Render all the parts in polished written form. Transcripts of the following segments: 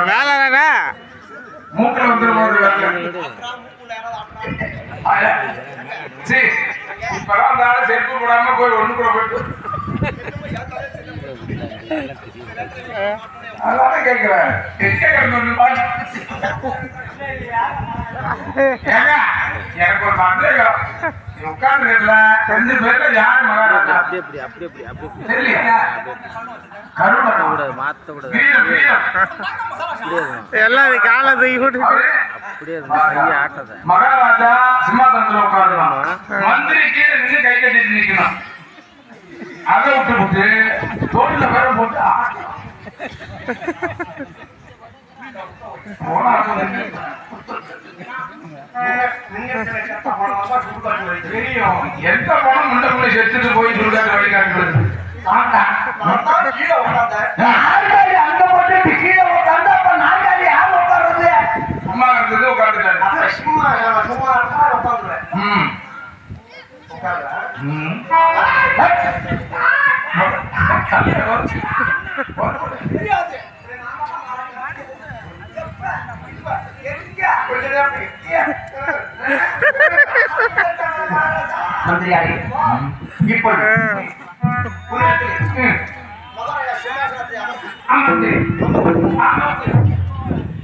வேலை மூக்கில் வந்துடும் இப்பதான் செருப்பு போடாம போய் ஒண்ணு கூட போயிட்டு அதான் கேட்கிறேன். எனக்கு ஒரு சந்தேகம், உட்கார்ந்து ரெண்டு பேர்ல யாரு மகாராஜா? மகாராஜா சிம்மாசனத்துல உட்காந்துருவாங்க, மந்திரிக்கு ரெண்டு கை கட்டிட்டு நிக்கணும். அதை விட்டு விட்டு தோல்ல பேர போட்டு எந்த பணம் முண்டக்குள்ள செத்துட்டு போய் சொல்றாரு வழிகாட்டுறது. அந்த போட்டு கீழே உட்காந்து அப்ப நாற்காலி யார் உட்கார்றது? சும்மா இருந்தது உட்காந்துட்டாரு. சும்மா உட்காந்துருவேன். மந்திரியாரே, இப்பொழுது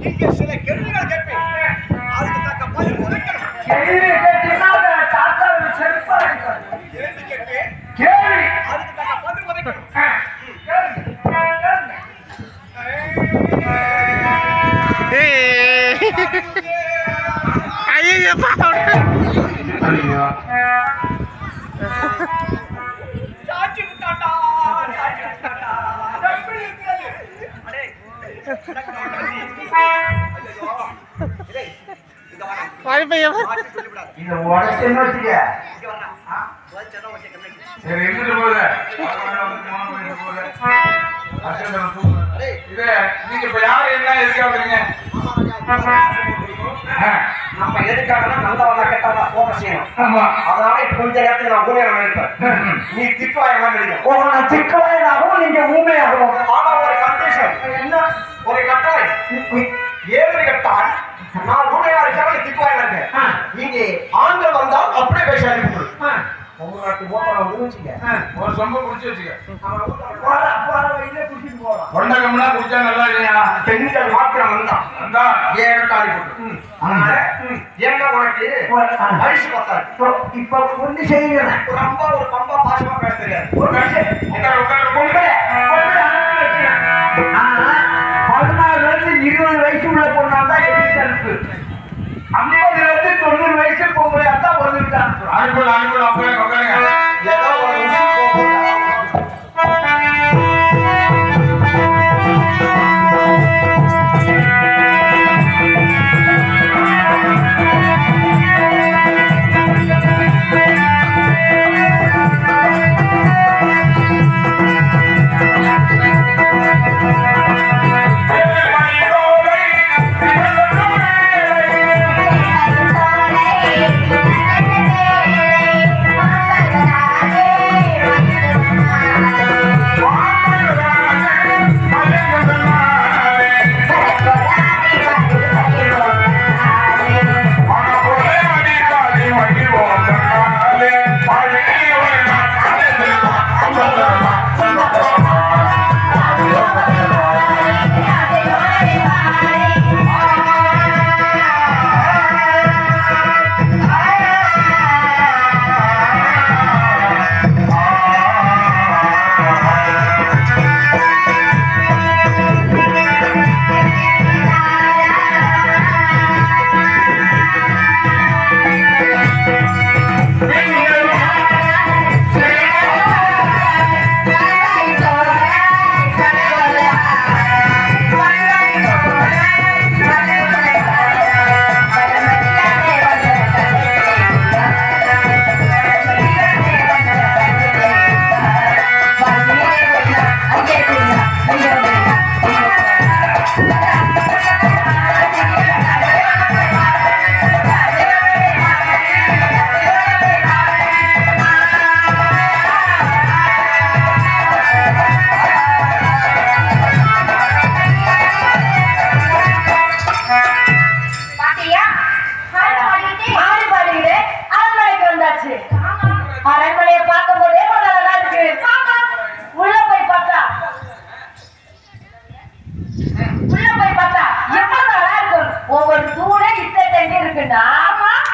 இங்கே சில கேள்விகள் கேட்பேன், அதுக்கு தக்க பதில் உரைக்கணும். கேள்வி கேட்பேன், கேள்வி அதுக்கு தக்க பதில் உரைக்கணும். நீங்க இப்ப யாரு என்ன எதுக்காக நம்ம எதுக்காக நல்லவனா கெட்டவனா போக செய்யணும். அதனால இப்ப கொஞ்ச நேரத்துல நான் ஊமையாக நினைப்பேன், நீ திக்காயமா நினைக்க. நான் திக்காயனாகவும் நீங்க ஊமையாகவும். ஆனா ஒரு கண்டிஷன் என்ன, ஒரு கட்டாய் ஏழு கட்டால் நான் ஊமையா இருக்காம திக்காயனா இருக்கேன். நீங்க ஆண்கள் வந்தால் அப்படியே பேச அனுப்பிடு. உங்களுக்கு ஓப்பனா விடுவீங்க, ஒரு சொம்ப குடிச்சு வச்சுக்க. கொண்டகம்னா குடிச்சா நல்லா இல்லையா? பெண்கள் மாத்திரம் வந்தா ஏழு தாலி போட்டு. அதனால ஏங்க உனக்கு வயசு பத்தாது. இப்ப ஒண்ணு செய்யணும், ரொம்ப ஒரு பம்பா பாசமா பேச தெரியாது. 20 வயசு உள்ள பொண்ணாந்தா எப்படி அனுப்பு, 50 வயசு பொம்பளை தான் ஒரு அனுப்பு.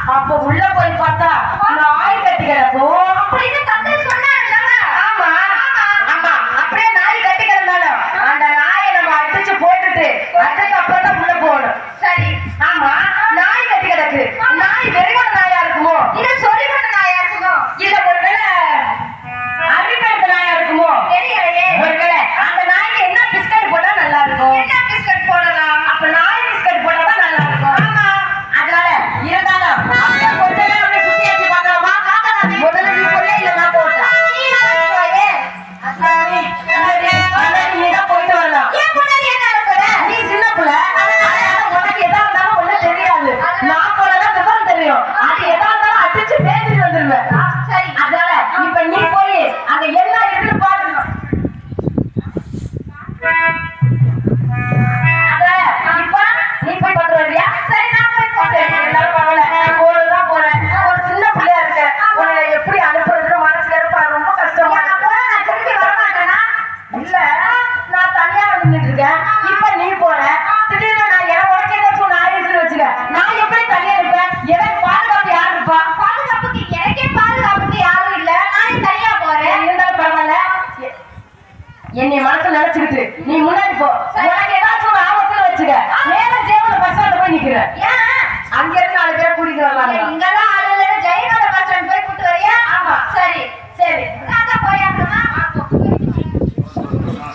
அப்ப உள்ள போய் பார்த்தா நாய் கட்டி கிடக்கும். அப்படின்னு